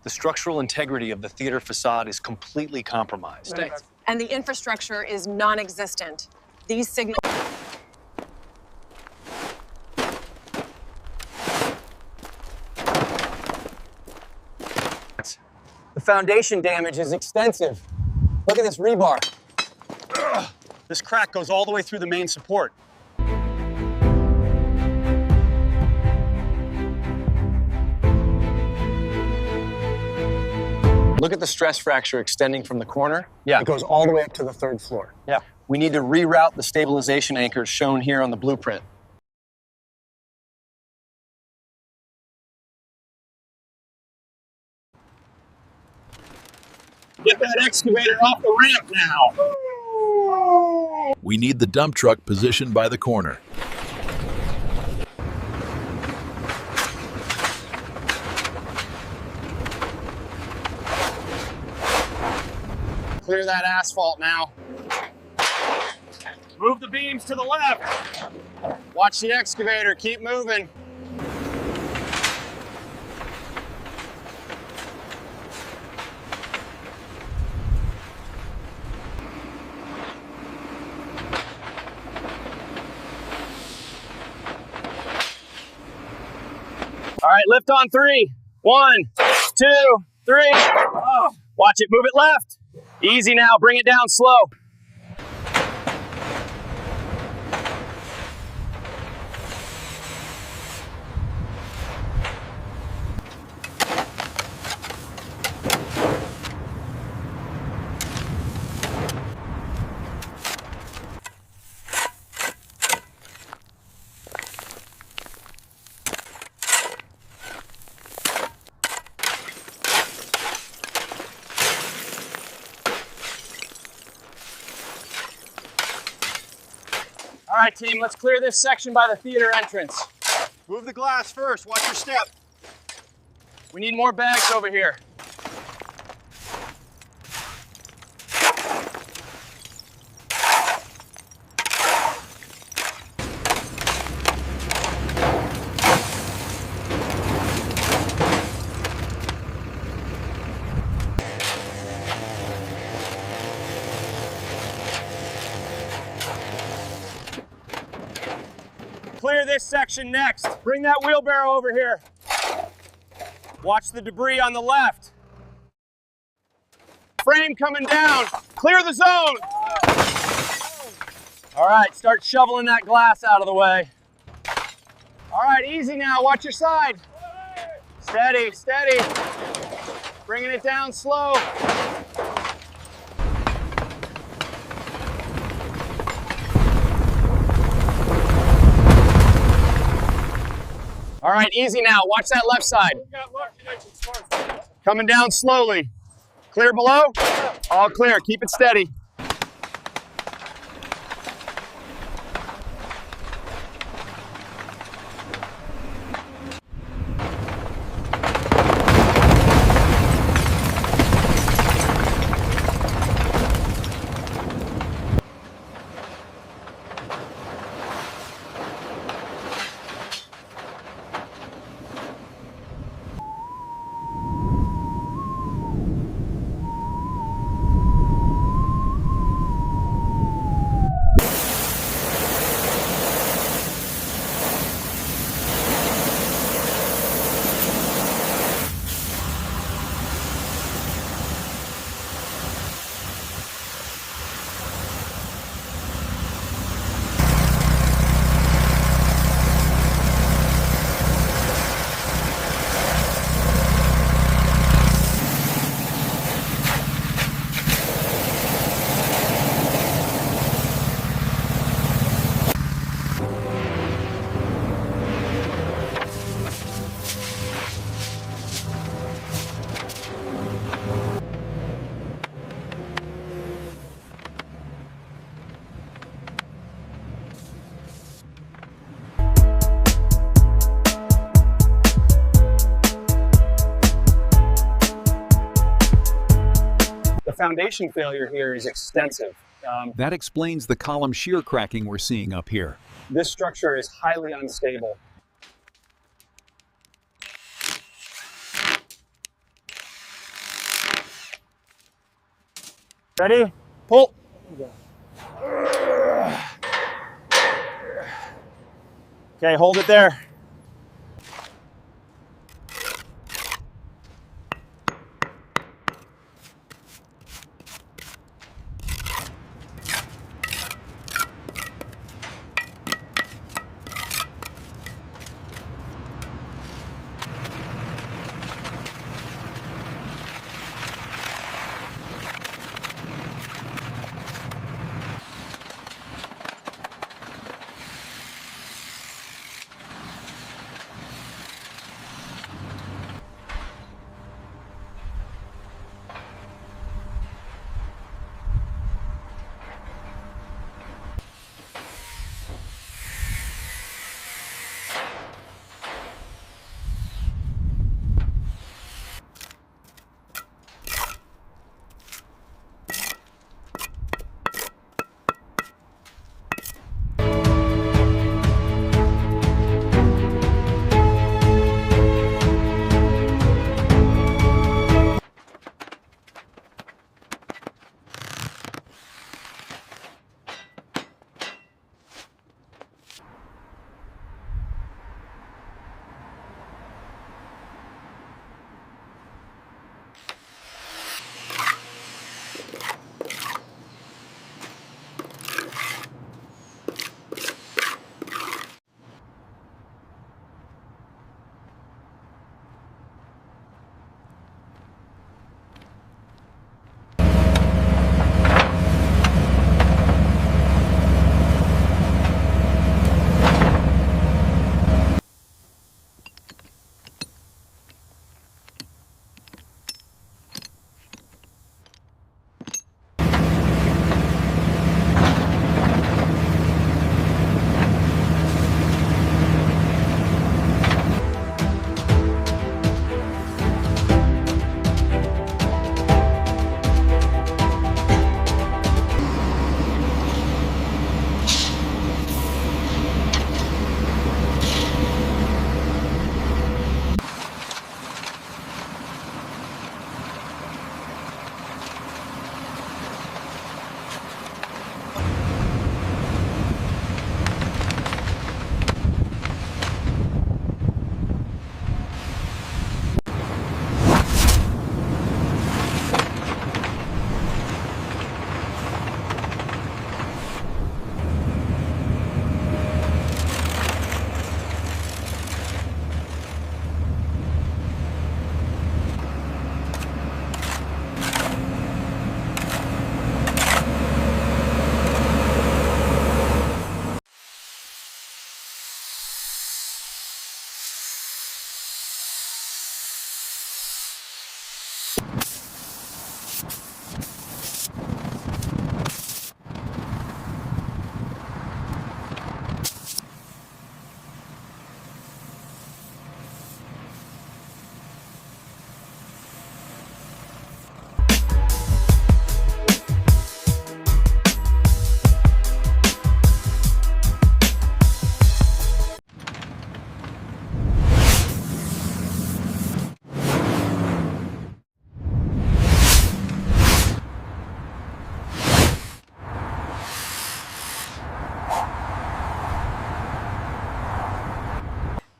The structural integrity of the theater facade is completely compromised. And the infrastructure is non-existent. These signals... The foundation damage is extensive. Look at this rebar. This crack goes all the way through the main support. Look at the stress fracture extending from the corner. It goes all the way up to the third floor. We need to reroute the stabilization anchors shown here on the blueprint. Get that excavator off the ramp now. We need the dump truck positioned by the corner. Clear that asphalt now. Move the beams to the left. Watch the excavator, keep moving. All right, lift on 3. 1, 2, 3. Oh, watch it, move it left. Easy now, bring it down slow. All right, team, let's clear this section by the theater entrance. Move the glass first, watch your step. We need more bags over here. Clear this section next. Bring that wheelbarrow over here. Watch the debris on the left. Frame coming down. Clear the zone. All right, start shoveling that glass out of the way. All right, easy now. Watch your side. Steady, steady. Bringing it down slow. All right, easy now. Watch that left side. Coming down slowly. Clear below? All clear. Keep it steady. Foundation failure here is extensive. That explains the column shear cracking we're seeing up here. This structure is highly unstable. Ready? Pull. Okay, hold it there.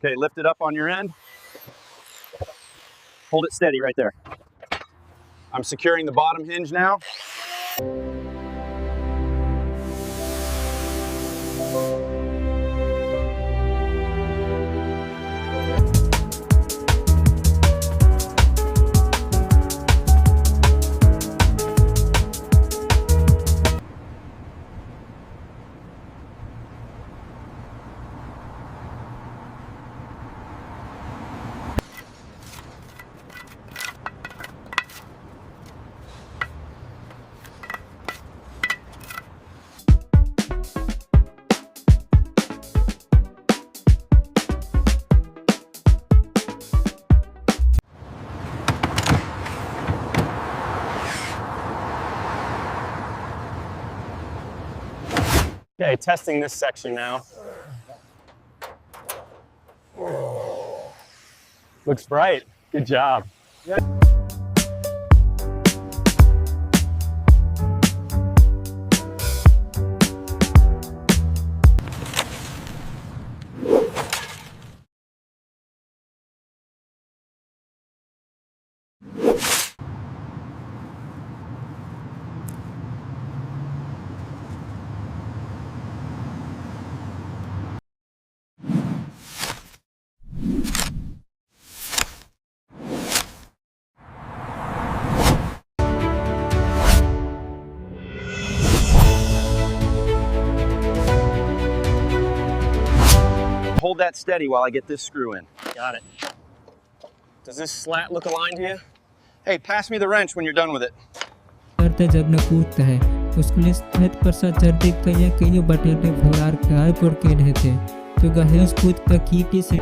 Okay, lift it up on your end. Hold it steady right there. I'm securing the bottom hinge now. Okay, testing this section now. Looks bright. Good job. Hold that steady while I get this screw in. Got it. Does this slat look aligned to you? Hey, pass me the wrench when you're done with it. करते जब न कूदता है उसके स्थित पर सर्दी कई बटे भोलार काय पर के रहते तो गहरे कूद का की से